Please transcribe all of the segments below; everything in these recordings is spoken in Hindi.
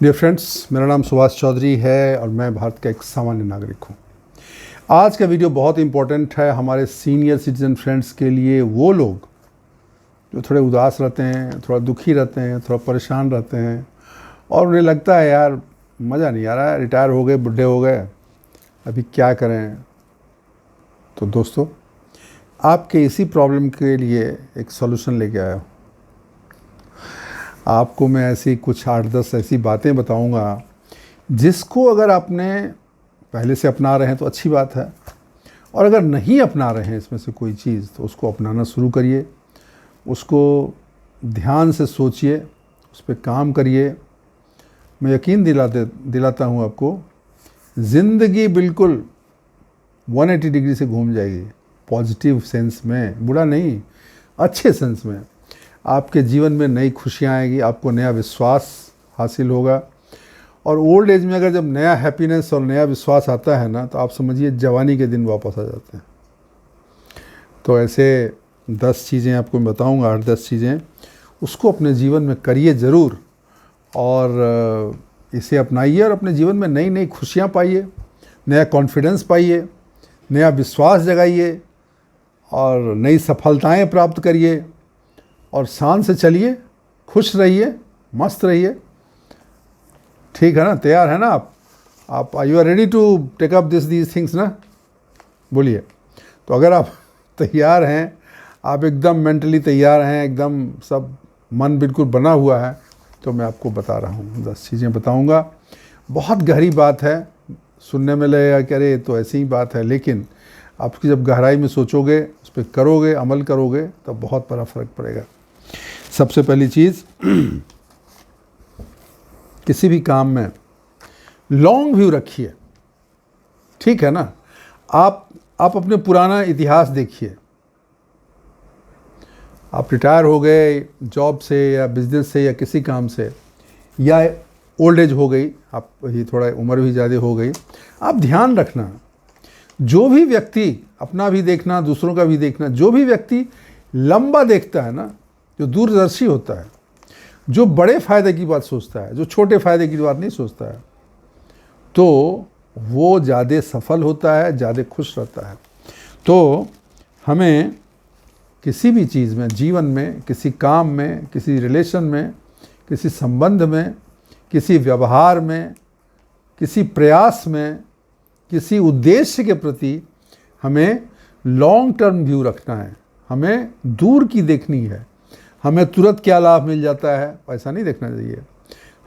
डियर फ्रेंड्स, मेरा नाम सुभाष चौधरी है और मैं भारत का एक सामान्य नागरिक हूँ। आज का वीडियो बहुत इम्पोर्टेंट है हमारे सीनियर सिटीजन फ्रेंड्स के लिए। वो लोग जो थोड़े उदास रहते हैं, थोड़ा दुखी रहते हैं, थोड़ा परेशान रहते हैं और उन्हें लगता है यार मज़ा नहीं आ रहा है, रिटायर हो गए, बुढ़े हो गए, अभी क्या करें। तो दोस्तों, आपके इसी प्रॉब्लम के लिए एक सॉल्यूशन लेके आया हूँ। आपको मैं ऐसी कुछ 8-10 ऐसी बातें बताऊंगा जिसको अगर आपने पहले से अपना रहे हैं तो अच्छी बात है, और अगर नहीं अपना रहे हैं इसमें से कोई चीज़ तो उसको अपनाना शुरू करिए, उसको ध्यान से सोचिए, उस पर काम करिए। मैं यकीन दिलाता हूँ आपको, ज़िंदगी बिल्कुल 180 डिग्री से घूम जाएगी। पॉजिटिव सेंस में, बुरा नहीं, अच्छे सेंस में। आपके जीवन में नई खुशियाँ आएगी, आपको नया विश्वास हासिल होगा। और ओल्ड एज में अगर जब नया हैप्पीनेस और नया विश्वास आता है ना, तो आप समझिए जवानी के दिन वापस आ जाते हैं। तो ऐसे 10 चीज़ें आपको मैं बताऊंगा, 8-10 चीज़ें, उसको अपने जीवन में करिए ज़रूर और इसे अपनाइए और अपने जीवन में नई नई खुशियाँ पाइए, नया कॉन्फिडेंस पाइए, नया विश्वास जगाइए और नई सफलताएं प्राप्त करिए और शान से चलिए, खुश रहिए, मस्त रहिए। ठीक है ना? तैयार है ना आप you are ready to take up these things ना? बोलिए। तो अगर आप तैयार हैं, आप एकदम मेंटली तैयार हैं, एकदम सब मन बिल्कुल बना हुआ है, तो मैं आपको बता रहा हूँ 10 चीज़ें बताऊँगा। बहुत गहरी बात है, सुनने में लगेगा कि अरे तो ऐसी ही बात है, लेकिन आपकी जब गहराई में सोचोगे, उस पर करोगे, अमल करोगे, तो बहुत बड़ा फ़र्क पड़ेगा। सबसे पहली चीज़, किसी भी काम में लॉन्ग व्यू रखिए। ठीक है ना? आप अपने पुराना इतिहास देखिए। आप रिटायर हो गए जॉब से या बिजनेस से या किसी काम से, या ओल्ड एज हो गई, आप ये थोड़ा उम्र भी ज़्यादा हो गई, आप ध्यान रखना, जो भी व्यक्ति, अपना भी देखना, दूसरों का भी देखना, जो भी व्यक्ति लंबा देखता है ना, जो दूरदर्शी होता है, जो बड़े फ़ायदे की बात सोचता है, जो छोटे फ़ायदे की बात नहीं सोचता है, तो वो ज़्यादा सफल होता है, ज़्यादा खुश रहता है। तो हमें किसी भी चीज़ में, जीवन में, किसी काम में, किसी रिलेशन में, किसी संबंध में, किसी व्यवहार में, किसी प्रयास में, किसी उद्देश्य के प्रति हमें लॉन्ग टर्म व्यू रखना है। हमें दूर की देखनी है। हमें तुरंत क्या लाभ मिल जाता है ऐसा नहीं देखना चाहिए।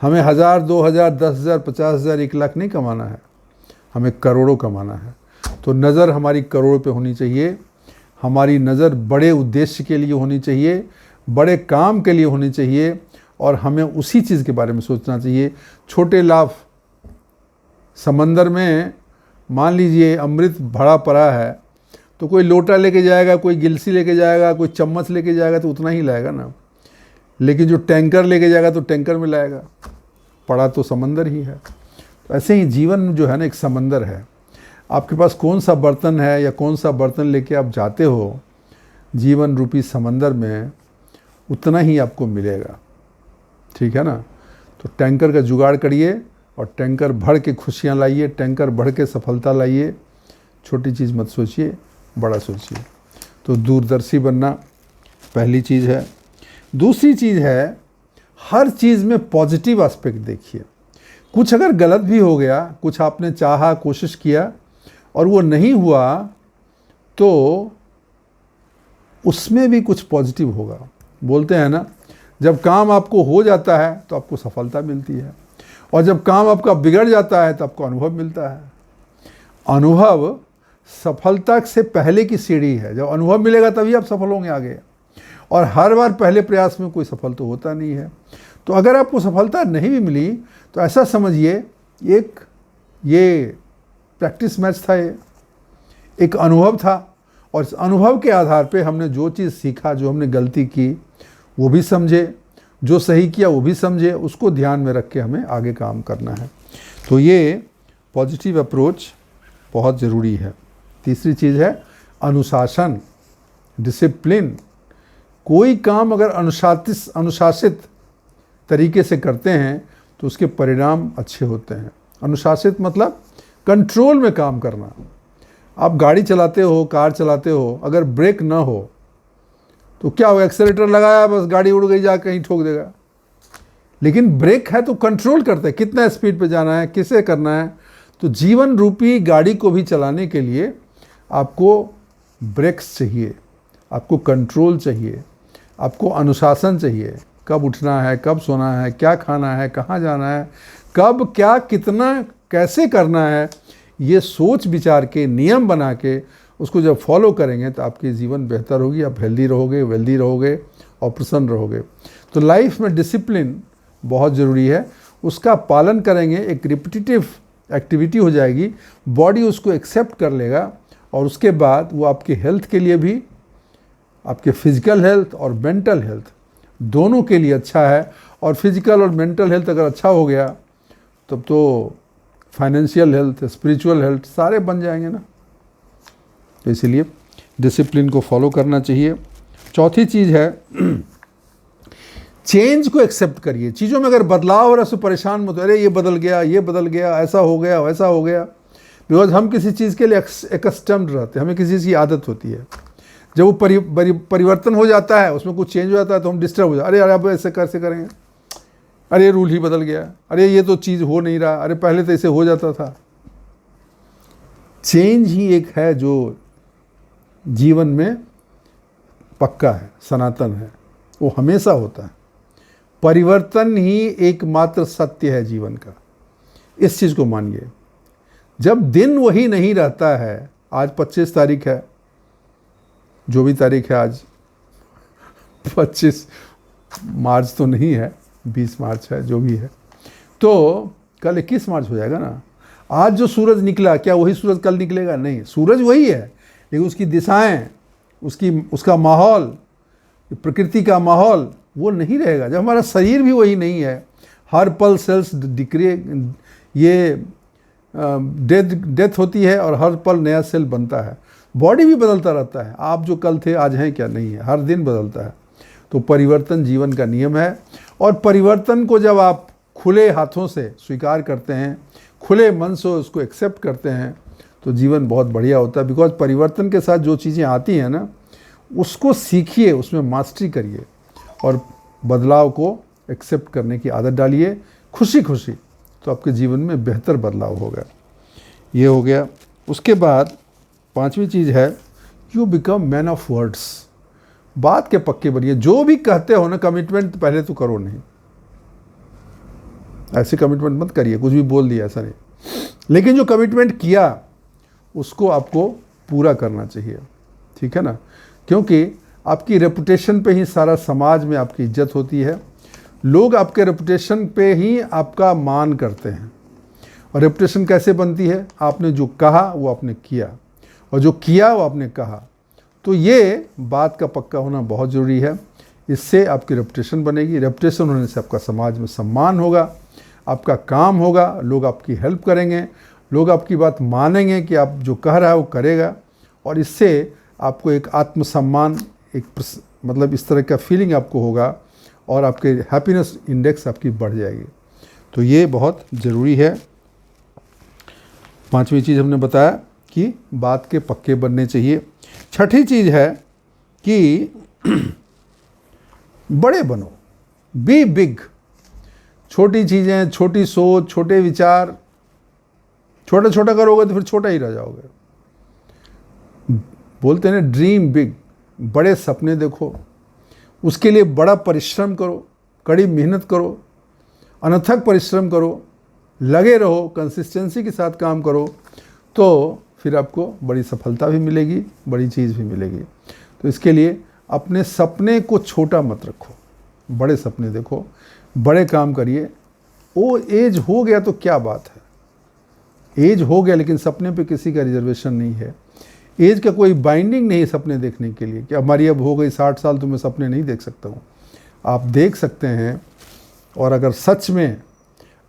हमें 1000, 2000, 10,000, 50,000, 1 लाख नहीं कमाना है, हमें करोड़ों कमाना है। तो नज़र हमारी करोड़ों पे होनी चाहिए। हमारी नज़र बड़े उद्देश्य के लिए होनी चाहिए, बड़े काम के लिए होनी चाहिए, और हमें उसी चीज़ के बारे में सोचना चाहिए। छोटे लाभ, समंदर में मान लीजिए अमृत भरा पड़ा है, तो कोई लोटा लेके जाएगा, कोई गिलसी लेके जाएगा, कोई चम्मच लेके जाएगा, तो उतना ही लाएगा ना। लेकिन जो टैंकर लेके जाएगा तो टैंकर में लाएगा, पड़ा तो समंदर ही है। तो ऐसे ही जीवन जो है ना, एक समंदर है। आपके पास कौन सा बर्तन है या कौन सा बर्तन लेके आप जाते हो जीवन रूपी समंदर में, उतना ही आपको मिलेगा। ठीक है ना? तो टैंकर का जुगाड़ करिए और टैंकर भर के खुशियाँ लाइए, टैंकर भर के सफलता लाइए। छोटी चीज़ मत सोचिए, बड़ा सोचिए। तो दूरदर्शी बनना पहली चीज़ है। दूसरी चीज़ है, हर चीज़ में पॉजिटिव एस्पेक्ट देखिए। कुछ अगर गलत भी हो गया, कुछ आपने चाहा, कोशिश किया और वो नहीं हुआ, तो उसमें भी कुछ पॉजिटिव होगा। बोलते हैं ना, जब काम आपको हो जाता है तो आपको सफलता मिलती है, और जब काम आपका बिगड़ जाता है तो आपको अनुभव मिलता है। अनुभव सफलता से पहले की सीढ़ी है। जब अनुभव मिलेगा तभी आप सफल होंगे आगे, और हर बार पहले प्रयास में कोई सफल तो होता नहीं है। तो अगर आपको सफलता नहीं भी मिली तो ऐसा समझिए, ये प्रैक्टिस मैच था, ये एक अनुभव था, और इस अनुभव के आधार पे हमने जो चीज़ सीखा, जो हमने गलती की वो भी समझे, जो सही किया वो भी समझे, उसको ध्यान में रख के हमें आगे काम करना है। तो ये पॉजिटिव अप्रोच बहुत ज़रूरी है। तीसरी चीज़ है अनुशासन, डिसिप्लिन। कोई काम अगर अनुशासित तरीके से करते हैं तो उसके परिणाम अच्छे होते हैं। अनुशासित मतलब कंट्रोल में काम करना। आप गाड़ी चलाते हो, कार चलाते हो, अगर ब्रेक ना हो तो क्या हो, एक्सेलेरेटर लगाया बस गाड़ी उड़ गई, जा कहीं ठोक देगा। लेकिन ब्रेक है तो कंट्रोल करते हैं, कितना स्पीड पे जाना है, किसे करना है। तो जीवन रूपी गाड़ी को भी चलाने के लिए आपको ब्रेक्स चाहिए, आपको कंट्रोल चाहिए, आपको अनुशासन चाहिए। कब उठना है, कब सोना है, क्या खाना है, कहाँ जाना है, कब क्या कितना कैसे करना है, ये सोच विचार के नियम बना के उसको जब फॉलो करेंगे तो आपकी जीवन बेहतर होगी, आप हेल्दी रहोगे, वेल्दी रहोगे और प्रसन्न रहोगे। तो लाइफ में डिसिप्लिन बहुत ज़रूरी है, उसका पालन करेंगे, एक रिपीटिटिव एक्टिविटी हो जाएगी, बॉडी उसको एक्सेप्ट कर लेगा और उसके बाद वो आपके हेल्थ के लिए भी, आपके फिजिकल हेल्थ और मेंटल हेल्थ दोनों के लिए अच्छा है। और फिजिकल और मेंटल हेल्थ अगर अच्छा हो गया तब तो फाइनेंशियल हेल्थ, स्पिरिचुअल हेल्थ सारे बन जाएंगे ना। तो इसीलिए डिसिप्लिन को फॉलो करना चाहिए। चौथी चीज़ है चेंज को एक्सेप्ट करिए। चीज़ों में अगर बदलाव हो रहा है तो परेशान मत हो, अरे ये बदल गया, ये बदल गया, ऐसा हो गया, वैसा हो गया। बिकॉज हम किसी चीज़ के लिए एकस्टम्ड रहते हैं, हमें किसी चीज़ की आदत होती है। जब वो परिवर्तन हो जाता है, उसमें कुछ चेंज हो जाता है तो हम डिस्टर्ब हो जाते हैं। अरे अब ऐसे कैसे करेंगे, अरे ये रूल ही बदल गया, अरे ये तो चीज़ हो नहीं रहा, अरे पहले तो ऐसे हो जाता था। चेंज ही एक है जो जीवन में पक्का है, सनातन है, वो हमेशा होता है। परिवर्तन ही एकमात्र सत्य है जीवन का, इस चीज़ को मानिए। जब दिन वही नहीं रहता है, आज 25 तारीख है, जो भी तारीख है आज, 25 मार्च तो नहीं है, 20 मार्च है, जो भी है, तो कल 21 मार्च हो जाएगा ना। आज जो सूरज निकला, क्या वही सूरज कल निकलेगा? नहीं, सूरज वही है, लेकिन उसकी दिशाएं, उसका माहौल, प्रकृति का माहौल वो नहीं रहेगा। जब हमारा शरीर भी वही नहीं है, हर पल सेल्स डिक्रे, ये डेथ होती है और हर पल नया सेल बनता है। बॉडी भी बदलता रहता है, आप जो कल थे आज हैं क्या? नहीं है, हर दिन बदलता है। तो परिवर्तन जीवन का नियम है, और परिवर्तन को जब आप खुले हाथों से स्वीकार करते हैं, खुले मन से उसको एक्सेप्ट करते हैं, तो जीवन बहुत बढ़िया होता है। बिकॉज परिवर्तन के साथ जो चीज़ें आती हैं ना, उसको सीखिए, उसमें मास्टरी करिए और बदलाव को एक्सेप्ट करने की आदत डालिए खुशी खुशी, तो आपके जीवन में बेहतर बदलाव होगा। ये हो गया। उसके बाद 5वीं चीज़ है, you become man of words. बात के पक्के बनिए। जो भी कहते हो ना, कमिटमेंट पहले तो करो नहीं, ऐसे कमिटमेंट मत करिए, कुछ भी बोल दिया ऐसा नहीं, लेकिन जो कमिटमेंट किया उसको आपको पूरा करना चाहिए, ठीक है ना। क्योंकि आपकी रेपुटेशन पे ही सारा समाज में आपकी इज्जत होती है। लोग आपके रेपुटेशन पे ही आपका मान करते हैं। और रेपुटेशन कैसे बनती है? आपने जो कहा वो आपने किया, और जो किया वो आपने कहा। तो ये बात का पक्का होना बहुत ज़रूरी है। इससे आपकी रेपुटेशन बनेगी। रेपुटेशन होने से आपका समाज में सम्मान होगा, आपका काम होगा, लोग आपकी हेल्प करेंगे, लोग आपकी बात मानेंगे कि आप जो कह रहा है वो करेगा। और इससे आपको एक आत्मसम्मान, एक मतलब इस तरह का फीलिंग आपको होगा, और आपके हैप्पीनेस इंडेक्स आपकी बढ़ जाएगी। तो ये बहुत ज़रूरी है। 5वीं चीज़ हमने बताया कि बात के पक्के बनने चाहिए। 6ठी चीज़ है कि बड़े बनो, बी बिग। छोटी चीज़ें, छोटी सोच, छोटे विचार, छोटा छोटा करोगे तो फिर छोटा ही रह जाओगे। बोलते हैं ना, ड्रीम बिग, बड़े सपने देखो, उसके लिए बड़ा परिश्रम करो, कड़ी मेहनत करो, अनथक परिश्रम करो, लगे रहो, कंसिस्टेंसी के साथ काम करो, तो फिर आपको बड़ी सफलता भी मिलेगी, बड़ी चीज़ भी मिलेगी। तो इसके लिए अपने सपने को छोटा मत रखो, बड़े सपने देखो, बड़े काम करिए। वो एज हो गया तो क्या बात है, एज हो गया, लेकिन सपने पे किसी का रिजर्वेशन नहीं है। एज का कोई बाइंडिंग नहीं है सपने देखने के लिए कि हमारी अब हो गई 60 साल तो मैं सपने नहीं देख सकता हूँ। आप देख सकते हैं, और अगर सच में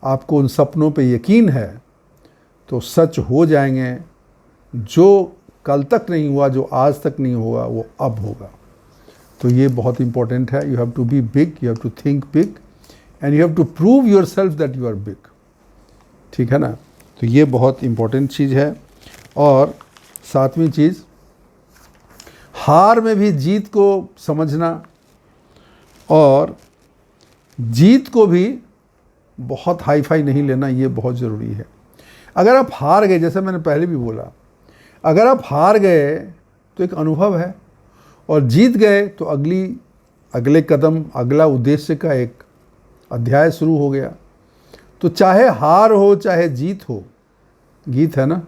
आपको उन सपनों पे यकीन है तो सच हो जाएंगे। जो कल तक नहीं हुआ, जो आज तक नहीं हुआ, वो अब होगा। तो ये बहुत इंपॉर्टेंट है। You have to be big, you have to think big, and you have to prove yourself that you are big. ठीक है ना? तो ये बहुत इंपॉर्टेंट चीज़ है। और सातवीं चीज़, हार में भी जीत को समझना और जीत को भी बहुत हाई फाई नहीं लेना, ये बहुत ज़रूरी है। अगर आप हार गए, जैसे मैंने पहले भी बोला, अगर आप हार गए तो एक अनुभव है, और जीत गए तो अगले कदम, अगला उद्देश्य का एक अध्याय शुरू हो गया। तो चाहे हार हो चाहे जीत हो, गीत है ना,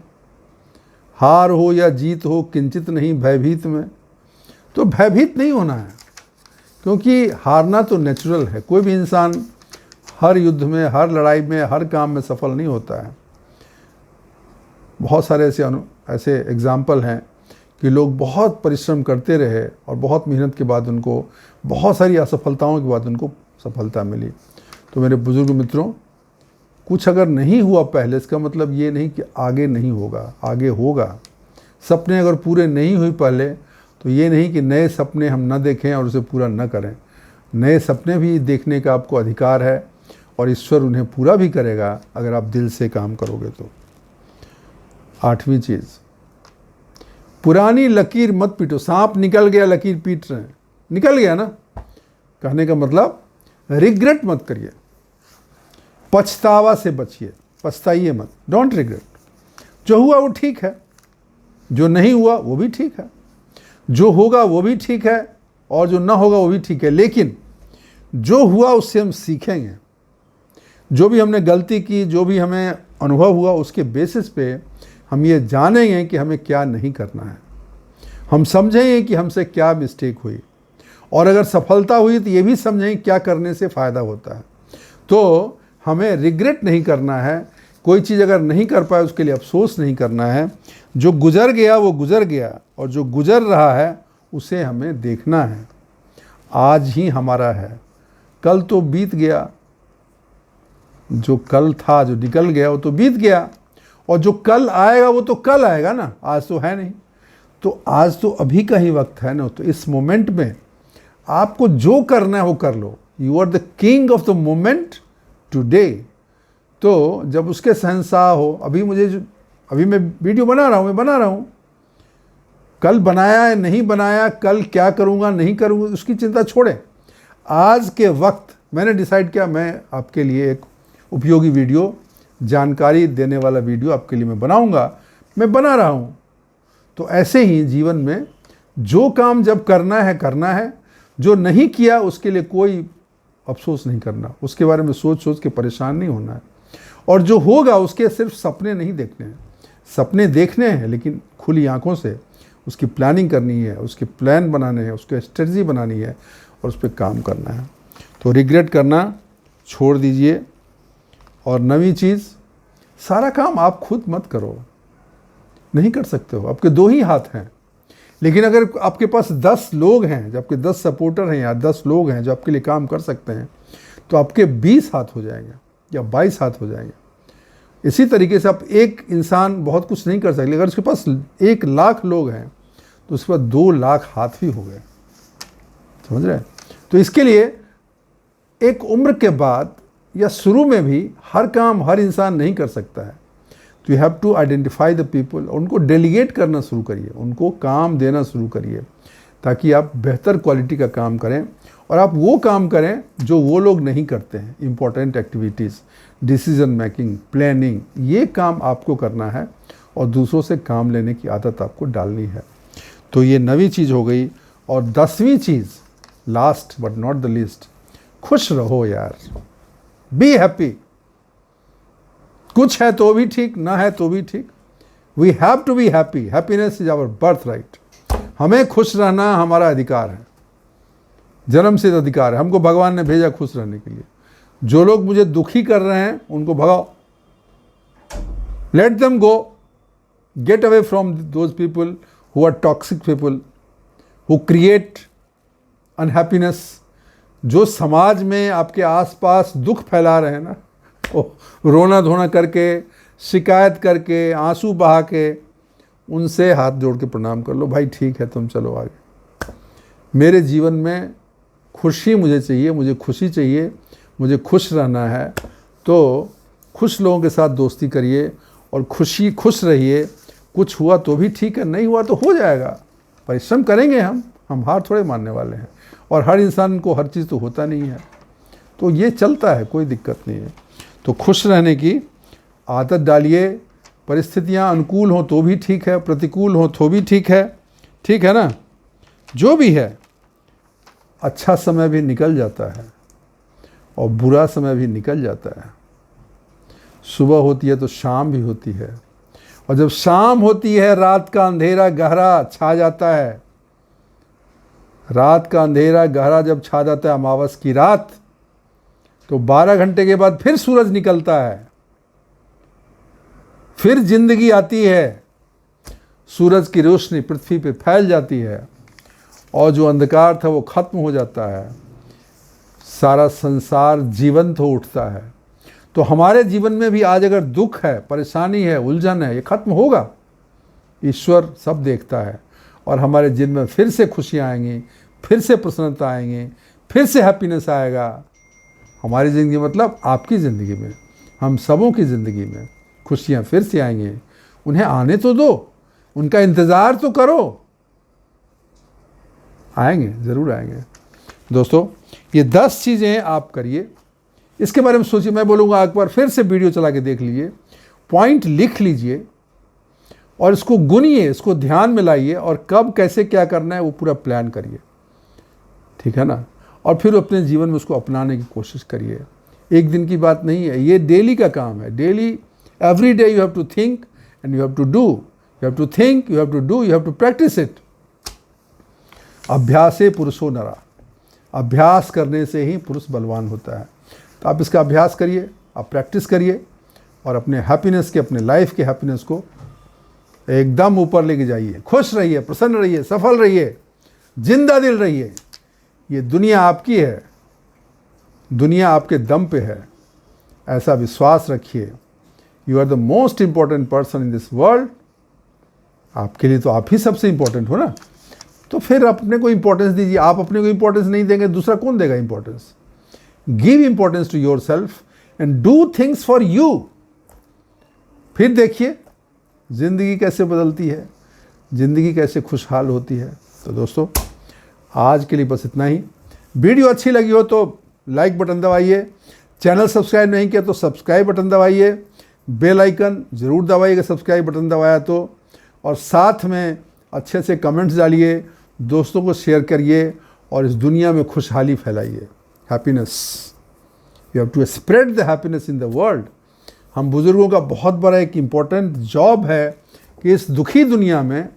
हार हो या जीत हो किंचित नहीं भयभीत में, तो भयभीत नहीं होना है, क्योंकि हारना तो नेचुरल है। कोई भी इंसान हर युद्ध में, हर लड़ाई में, हर काम में सफल नहीं होता है। बहुत सारे ऐसे एग्जाम्पल हैं कि लोग बहुत परिश्रम करते रहे और बहुत मेहनत के बाद उनको, बहुत सारी असफलताओं के बाद उनको सफलता मिली। तो मेरे बुजुर्ग मित्रों, कुछ अगर नहीं हुआ पहले, इसका मतलब ये नहीं कि आगे नहीं होगा, आगे होगा। सपने अगर पूरे नहीं हुए पहले, तो ये नहीं कि नए सपने हम न देखें और उसे पूरा न करें। नए सपने भी देखने का आपको अधिकार है, और ईश्वर उन्हें पूरा भी करेगा अगर आप दिल से काम करोगे तो। आठवीं चीज़, पुरानी लकीर मत पीटो। सांप निकल गया, लकीर पीट रहे हैं, निकल गया ना, कहने का मतलब रिग्रेट मत करिए, पछतावा से बचिए, पछताइए मत, डोंट रिग्रेट। जो हुआ वो ठीक है, जो नहीं हुआ वो भी ठीक है, जो होगा वो भी ठीक है, और जो ना होगा वो भी ठीक है। लेकिन जो हुआ उससे हम सीखेंगे। जो भी हमने गलती की, जो भी हमें अनुभव हुआ, उसके बेसिस पे हम ये जानेंगे कि हमें क्या नहीं करना है। हम समझेंगे कि हमसे क्या मिस्टेक हुई, और अगर सफलता हुई तो ये भी समझेंगे क्या करने से फ़ायदा होता है। तो हमें रिग्रेट नहीं करना है। कोई चीज़ अगर नहीं कर पाए उसके लिए अफसोस नहीं करना है। जो गुजर गया वो गुजर गया, और जो गुजर रहा है उसे हमें देखना है। आज ही हमारा है, कल तो बीत गया। जो कल था, जो निकल गया, वो तो बीत गया, और जो कल आएगा वो तो कल आएगा ना, आज तो है नहीं। तो आज तो अभी का ही वक्त है ना। तो इस मोमेंट में आपको जो करना है वो कर लो। You are the king of the moment today. तो जब उसके शहंशाह हो, अभी मैं वीडियो बना रहा हूँ, कल बनाया है नहीं बनाया, कल क्या करूँगा नहीं करूँगा, उसकी चिंता छोड़ें। आज के वक्त मैंने डिसाइड किया, मैं आपके लिए एक उपयोगी वीडियो, जानकारी देने वाला वीडियो आपके लिए मैं बनाऊंगा, मैं बना रहा हूं। तो ऐसे ही जीवन में जो काम जब करना है, जो नहीं किया उसके लिए कोई अफसोस नहीं करना, उसके बारे में सोच सोच के परेशान नहीं होना है। और जो होगा उसके सिर्फ सपने नहीं देखने हैं, सपने देखने हैं लेकिन खुली आंखों से उसकी प्लानिंग करनी है, उसके प्लान बनाने हैं, उसके स्ट्रेटजी बनानी है, और उस पर काम करना है। तो रिग्रेट करना छोड़ दीजिए। और नवी चीज़, सारा काम आप खुद मत करो, नहीं कर सकते हो, आपके दो ही हाथ हैं। लेकिन अगर आपके पास 10 लोग हैं, जब आपके 10 सपोर्टर हैं या 10 लोग हैं जो आपके लिए काम कर सकते हैं, तो आपके 20 हाथ हो जाएंगे या 22 हाथ हो जाएंगे। इसी तरीके से आप एक इंसान बहुत कुछ नहीं कर सकते, अगर उसके पास 1 लाख लोग हैं तो उसके पास 2 लाख हाथ भी हो गए। समझ रहे हैं? तो इसके लिए एक उम्र के बाद या शुरू में भी हर काम हर इंसान नहीं कर सकता है। तो you have to identify the people, उनको डेलीगेट करना शुरू करिए, उनको काम देना शुरू करिए, ताकि आप बेहतर क्वालिटी का काम करें, और आप वो काम करें जो वो लोग नहीं करते हैं। Important activities, decision making, planning, ये काम आपको करना है, और दूसरों से काम लेने की आदत आपको डालनी है। तो ये नवी चीज़ हो गई। और 10वीं चीज़, last but not the least, खुश रहो यार, बी हैप्पी। कुछ है तो भी ठीक, ना है तो भी ठीक। We have to be happy, happiness is our birthright. हमें खुश रहना हमारा अधिकार है, जन्म से अधिकार है। हमको भगवान ने भेजा खुश रहने के लिए। जो लोग मुझे दुखी कर रहे हैं उनको भगाओ, let them go, get away from those people who are toxic people who create unhappiness. जो समाज में आपके आसपास दुख फैला रहे हैं ना, रोना धोना करके, शिकायत करके, आंसू बहा के, उनसे हाथ जोड़ के प्रणाम कर लो, भाई ठीक है तुम चलो आगे। मेरे जीवन में खुशी मुझे चाहिए, मुझे खुशी चाहिए, मुझे खुश रहना है तो खुश लोगों के साथ दोस्ती करिए और खुश रहिए। कुछ हुआ तो भी ठीक है, नहीं हुआ तो हो जाएगा, परिश्रम करेंगे हम हार थोड़े मानने वाले हैं। और हर इंसान को हर चीज़ तो होता नहीं है, तो ये चलता है, कोई दिक्कत नहीं है। तो खुश रहने की आदत डालिए। परिस्थितियाँ अनुकूल हों तो भी ठीक है, प्रतिकूल हों तो भी ठीक है ना। जो भी है, अच्छा समय भी निकल जाता है और बुरा समय भी निकल जाता है। सुबह होती है तो शाम भी होती है, और जब शाम होती है रात का अंधेरा गहरा छा जाता है। रात का अंधेरा गहरा जब छा जाता है अमावस की रात, तो 12 घंटे के बाद फिर सूरज निकलता है, फिर जिंदगी आती है। सूरज की रोशनी पृथ्वी पे फैल जाती है और जो अंधकार था वो खत्म हो जाता है। सारा संसार जीवंत हो उठता है। तो हमारे जीवन में भी आज अगर दुख है, परेशानी है, उलझन है, ये खत्म होगा। ईश्वर सब देखता है और हमारे जीवन में फिर से खुशियाँ आएंगी, फिर से प्रसन्नता आएंगी, फिर से हैप्पीनेस आएगा। हमारी ज़िंदगी मतलब आपकी ज़िंदगी में, हम सबों की ज़िंदगी में खुशियाँ फिर से आएंगी। उन्हें आने तो दो, उनका इंतज़ार तो करो, आएंगे, ज़रूर आएंगे। दोस्तों, ये 10 चीज़ें आप करिए, इसके बारे में सोचिए। मैं बोलूँगा एक बार फिर से वीडियो चला के देख लीजिए, पॉइंट लिख लीजिए और इसको गुनिए, इसको ध्यान में लाइए और कब कैसे क्या करना है वो पूरा प्लान करिए, ठीक है ना। और फिर अपने जीवन में उसको अपनाने की कोशिश करिए। एक दिन की बात नहीं है, ये डेली का काम है। Daily, every day you have to think and you have to do, you have to think, you have to do, you have to practise it. अभ्यासे पुरुषो नरा, अभ्यास करने से ही पुरुष बलवान होता है। तो आप इसका अभ्यास करिए, आप प्रैक्टिस करिए और अपने हैप्पीनेस के, अपने लाइफ के हैप्पीनेस को एकदम ऊपर लेके जाइए। खुश रहिए, प्रसन्न रहिए, सफल रहिए, जिंदा दिल रहिए। ये दुनिया आपकी है, दुनिया आपके दम पे है, ऐसा विश्वास रखिए। You are the most important person in this world. आपके लिए तो आप ही सबसे इंपॉर्टेंट हो ना, तो फिर अपने को इंपॉर्टेंस दीजिए। आप अपने को इंपॉर्टेंस नहीं देंगे, दूसरा कौन देगा importance? Give importance to yourself and do things for you. फिर देखिए जिंदगी कैसे बदलती है, जिंदगी कैसे खुशहाल होती है। तो दोस्तों, आज के लिए बस इतना ही। वीडियो अच्छी लगी हो तो लाइक बटन दबाइए, चैनल सब्सक्राइब नहीं किया तो सब्सक्राइब बटन दबाइए, बेल आइकन ज़रूर दबाइएगा सब्सक्राइब बटन दबाया तो, और साथ में अच्छे से कमेंट्स डालिए, दोस्तों को शेयर करिए और इस दुनिया में खुशहाली फैलाइए। Happiness, you have to spread the happiness in the world. हम बुज़ुर्गों का बहुत बड़ा एक इम्पोर्टेंट जॉब है कि इस दुखी दुनिया में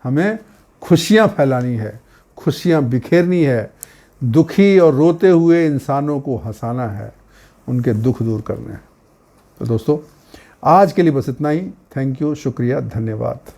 हमें खुशियाँ फैलानी है, खुशियाँ बिखेरनी है, दुखी और रोते हुए इंसानों को हंसाना है, उनके दुख दूर करने हैं। तो दोस्तों, आज के लिए बस इतना ही। थैंक यू, शुक्रिया, धन्यवाद।